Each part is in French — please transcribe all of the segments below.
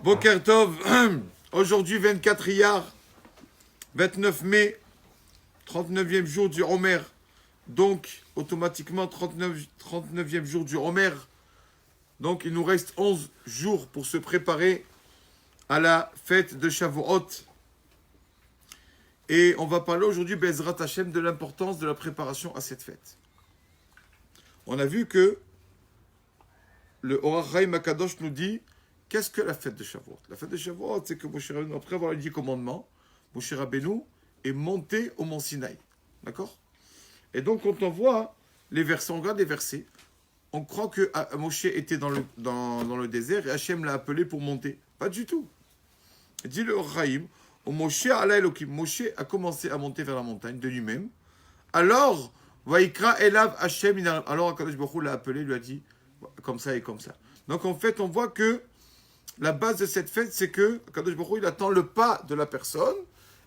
Boker Tov, aujourd'hui 24 Iyar, 29 mai, 39e jour du Homer, donc automatiquement 39e jour du Homer. Donc il nous reste 11 jours pour se préparer à la fête de Shavuot. Et on va parler aujourd'hui, Bezrat Hashem, de l'importance de la préparation à cette fête. On a vu que le Orach Chaim Akadosh nous dit, qu'est-ce que la fête de Shavuot? La fête de Shavuot, c'est que Moshe Rabbeinu, après avoir les 10 commandements, Moshe Rabbeinu est monté au mont Sinaï. D'accord? Et donc, quand on voit les versets, on regarde les versets, on croit que Moshe était dans le désert et Hachem l'a appelé pour monter. Pas du tout. Il dit le Orach Chaim, Moshe ala Elokim. Moshe a commencé à monter vers la montagne de lui-même. Alors, Vaikra Elav Hachem, alors Akadosh Baruch Hu l'a appelé, lui a dit comme ça et comme ça. Donc en fait, on voit que la base de cette fête, c'est que Akadosh Baruch Hu, il attend le pas de la personne.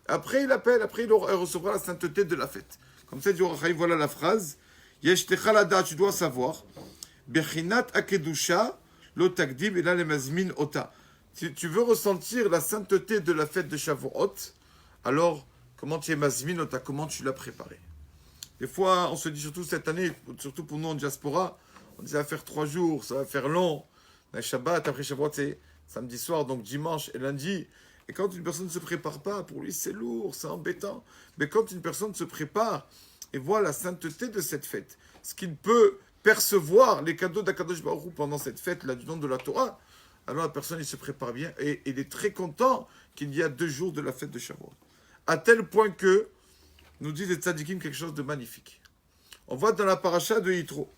Après, il appelle, après, il recevra la sainteté de la fête. Comme ça, il dit, voilà la phrase. Yesh techalada, tu dois savoir. Bechinat akedusha, lo takdim, et là, les mazmin ota. Si tu veux ressentir la sainteté de la fête de Shavuot, alors, comment tu es mazmin ota, comment tu l'as préparé? Des fois, on se dit, surtout cette année, surtout pour nous en diaspora, on dit, ça va faire 3 jours, ça va faire long. Le Shabbat, après Shavuot, c'est samedi soir, donc dimanche et lundi. Et quand une personne ne se prépare pas, pour lui, c'est lourd, c'est embêtant. Mais quand une personne se prépare et voit la sainteté de cette fête, ce qu'il peut percevoir, les cadeaux d'Akadosh Baruch Hu pendant cette fête, là, du nom de la Torah, alors la personne, il se prépare bien et il est très content qu'il y a 2 jours de la fête de Shavuot. À tel point que, nous disent les tzadikim quelque chose de magnifique. On voit dans la paracha de Yitro,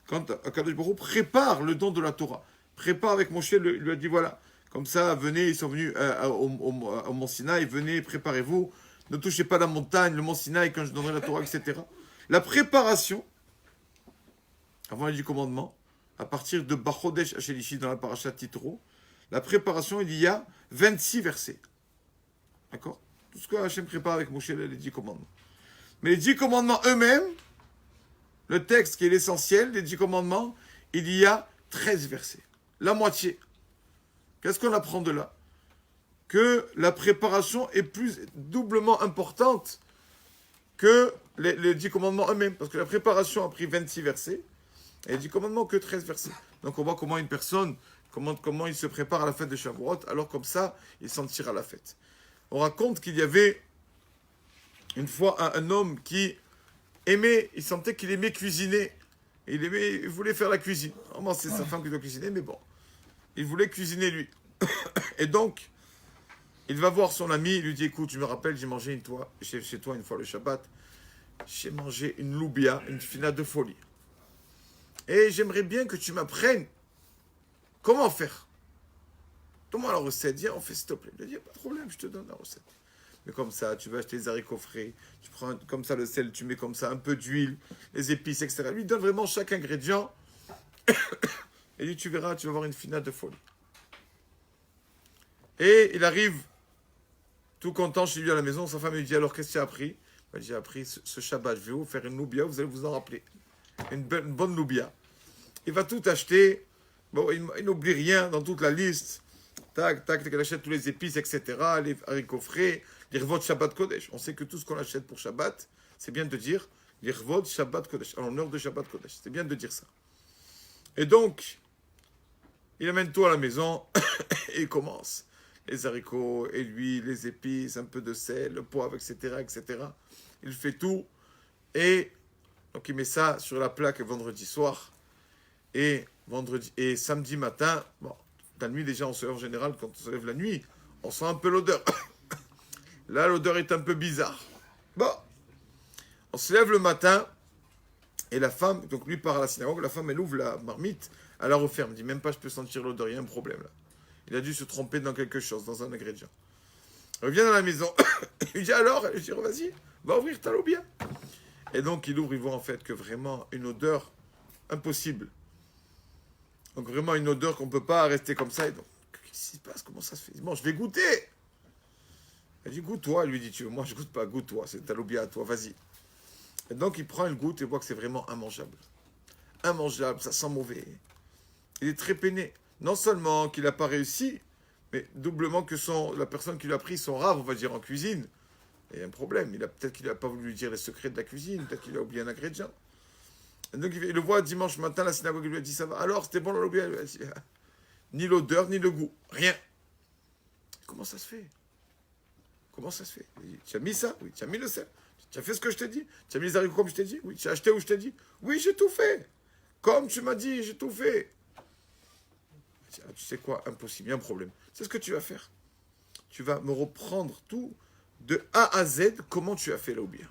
quand Akadosh Baruch Hu prépare le don de la Torah, prépare avec Moshe, lui a dit voilà, comme ça, venez, ils sont venus au mont Sinaï, venez, préparez-vous, ne touchez pas la montagne, le mont Sinaï, quand je donnerai la Torah, etc. La préparation, avant les 10 commandements, à partir de Bachodesh Hachelishi dans la paracha Yitro, la préparation, il y a 26 versets. D'accord? Tout ce que Hachem prépare avec Moshe, les 10 commandements. Mais les 10 commandements eux-mêmes, le texte qui est l'essentiel des 10 commandements, il y a 13 versets. La moitié. Qu'est-ce qu'on apprend de là? Que la préparation est doublement importante que les 10 commandements eux-mêmes. Parce que la préparation a pris 26 versets et les 10 commandements que 13 versets. Donc on voit comment une personne, comment il se prépare à la fête de Shavuot, alors comme ça, il s'en tire à la fête. On raconte qu'il y avait une fois un homme qui aimait, il sentait qu'il aimait cuisiner. Il voulait faire la cuisine. Normalement, c'est sa femme qui doit cuisiner, mais bon. Il voulait cuisiner lui. Et donc, il va voir son ami, il lui dit, écoute, je me rappelle, j'ai mangé chez toi une fois le Shabbat, j'ai mangé une loubia, une fina de folie. Et j'aimerais bien que tu m'apprennes comment faire. Donne-moi la recette, viens, on fait s'il te plaît. Il a dit, pas de problème, je te donne la recette. Mais comme ça, tu vas acheter les haricots frais, tu prends comme ça le sel, tu mets comme ça un peu d'huile, les épices, etc. Lui, il donne vraiment chaque ingrédient. Et lui, tu verras, tu vas avoir une finade de folie. Et il arrive tout content chez lui à la maison. Sa femme lui dit, alors qu'est-ce que tu as appris? Il dit, j'ai appris ce Shabbat, je vais vous faire une loubia, vous allez vous en rappeler. Une bonne loubia. Il va tout acheter. Bon, il n'oublie rien dans toute la liste. Tac, il achète tous les épices, etc. Les haricots frais, l'Irvot Shabbat Kodesh. On sait que tout ce qu'on achète pour Shabbat, c'est bien de dire l'Irvot Shabbat Kodesh, en l'honneur de Shabbat Kodesh. C'est bien de dire ça. Et donc, il amène tout à la maison et il commence. Les haricots et l'huile, les épices, un peu de sel, le poivre, etc., etc. Il fait tout. Et donc, il met ça sur la plaque vendredi soir. Et samedi matin, bon, la nuit, déjà, on se lève en général, quand on se lève la nuit, on sent un peu l'odeur. Là, l'odeur est un peu bizarre. Bon, on se lève le matin, et la femme, donc lui part à la synagogue, la femme, elle ouvre la marmite, elle la referme, elle dit, même pas, je peux sentir l'odeur, il y a un problème là. Il a dû se tromper dans quelque chose, dans un ingrédient. Il revient dans la maison, il lui dit, alors, elle lui dit, vas-y, va ouvrir ta loubia. Et donc, il ouvre, il voit en fait que vraiment une odeur impossible. Donc vraiment une odeur qu'on ne peut pas rester comme ça. Et donc, qu'est-ce qui se passe? Comment ça se fait? Bon, je vais goûter. Elle dit, goûte-toi. Elle lui dit, moi je goûte pas, goûte-toi. C'est ta loubia à toi, vas-y. Et donc il prend une goutte et voit que c'est vraiment immangeable. Immangeable, ça sent mauvais. Il est très peiné. non seulement qu'il n'a pas réussi, mais doublement que la personne qui lui a pris son rave, on va dire, en cuisine, il y a un problème. Peut-être qu'il n'a pas voulu lui dire les secrets de la cuisine, peut-être qu'il a oublié un ingrédient. Et donc il le voit dimanche matin, la synagogue lui a dit ça va. Alors, c'était bon l'oubli. Il lui a dit ni l'odeur, ni le goût, rien. Comment ça se fait? Comment ça se fait? Il dit, tu as mis ça? Oui. Tu as mis le sel? Tu as fait ce que je t'ai dit? Tu as mis les haricots comme je t'ai dit? Oui. Tu as acheté où je t'ai dit? Oui, j'ai tout fait. Comme tu m'as dit, j'ai tout fait. Tu sais quoi? Impossible, il y a un problème. C'est ce que tu vas faire. Tu vas me reprendre tout de A à Z, comment tu as fait là ou bien.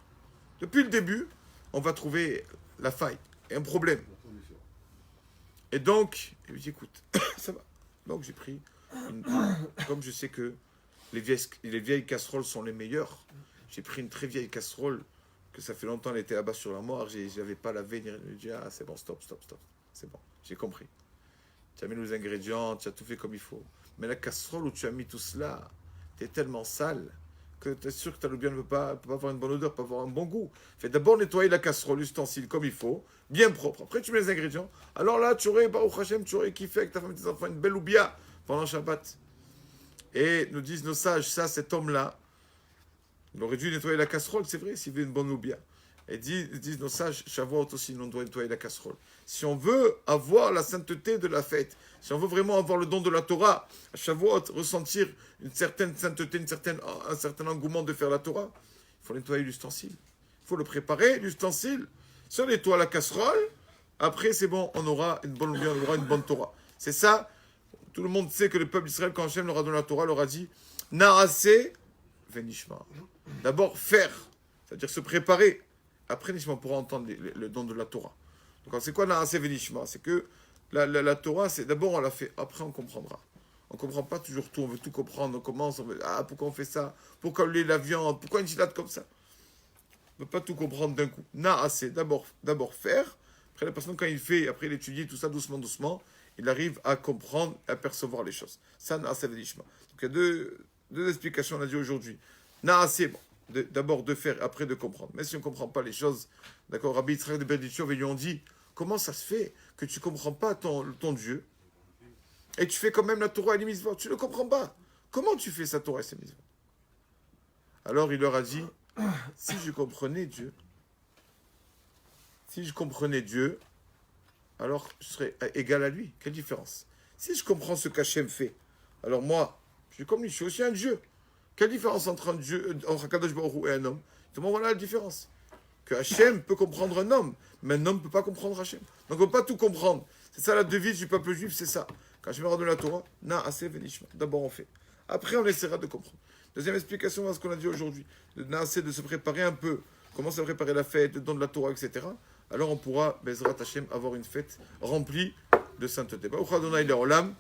Depuis le début, on va trouver la faille et un problème. Et donc, il lui dit, écoute, ça va. Donc j'ai pris, comme je sais que les vieilles casseroles sont les meilleures, j'ai pris une très vieille casserole, que ça fait longtemps qu'elle était là-bas sur la moire, je n'avais pas lavé, il me dit, ah c'est bon, stop, c'est bon, j'ai compris. Tu as mis les ingrédients, tu as tout fait comme il faut. Mais la casserole où tu as mis tout cela, tu es tellement sale que tu es sûr que ta loubia ne peut pas avoir une bonne odeur, pas avoir un bon goût. Fais d'abord nettoyer la casserole, l'ustensile comme il faut, bien propre. Après, tu mets les ingrédients. Alors là, tu aurais, Baruch Hashem, tu aurais kiffé avec ta femme et tes enfants une belle loubia pendant Shabbat. Et nous disent nos sages, ça, cet homme-là, il aurait dû nettoyer la casserole, c'est vrai, s'il veut une bonne loubia. Et disent nos sages, Shavuot aussi, on doit nettoyer la casserole. Si on veut avoir la sainteté de la fête, si on veut vraiment avoir le don de la Torah, à Shavuot, ressentir une certaine sainteté, un certain engouement de faire la Torah, il faut nettoyer l'ustensile. Il faut le préparer, l'ustensile. Si on nettoie la casserole, après c'est bon, on aura une bonne loubia, on aura une bonne Torah. C'est ça, tout le monde sait que le peuple d'Israël, quand Hachem leur a donné la Torah, leur a dit, Naaseh venishma. D'abord, faire, c'est-à-dire se préparer. Après, on pourra entendre le don de la Torah. Donc, c'est quoi Naaseh venishma? C'est que la Torah, c'est d'abord on l'a fait, après on comprendra. On ne comprend pas toujours tout, on veut tout comprendre, on commence, on veut, pourquoi on fait ça? Pourquoi la viande? Pourquoi une gilade comme ça? On ne peut pas tout comprendre d'un coup. Naaseh, d'abord faire. Après, la personne, quand il fait, après il étudie tout ça doucement, il arrive à comprendre, à percevoir les choses. Ça, Naaseh venishma. Donc, il y a deux explications, on a dit aujourd'hui. Naaseh, bon. D'abord de faire, après de comprendre. Mais si on ne comprend pas les choses, d'accord, Rabbi Yitzhak de Berdichov, ils lui ont dit, comment ça se fait que tu ne comprends pas ton Dieu et tu fais quand même la Torah et les mitzvot? Tu ne comprends pas. Comment tu fais sa Torah et ses mitzvot? Alors il leur a dit, si je comprenais Dieu, alors je serais égal à lui. Quelle différence? Si je comprends ce qu'Hachem fait, alors moi, je suis comme lui, je suis aussi un Dieu. Quelle différence entre un Dieu, entre Akadosh Baruch Hu et un homme? Voilà la différence. Que Hachem peut comprendre un homme, mais un homme ne peut pas comprendre Hachem. Donc on ne peut pas tout comprendre. C'est ça la devise du peuple juif, c'est ça. Quand Hachem aura donné la Torah, Naaseh venishma. D'abord on fait. Après on essaiera de comprendre. Deuxième explication à ce qu'on a dit aujourd'hui. Naaseh, de se préparer un peu. Commencer à préparer la fête, le don de la Torah, etc. Alors on pourra, Bezrat Hachem, avoir une fête remplie de sainteté. Amen.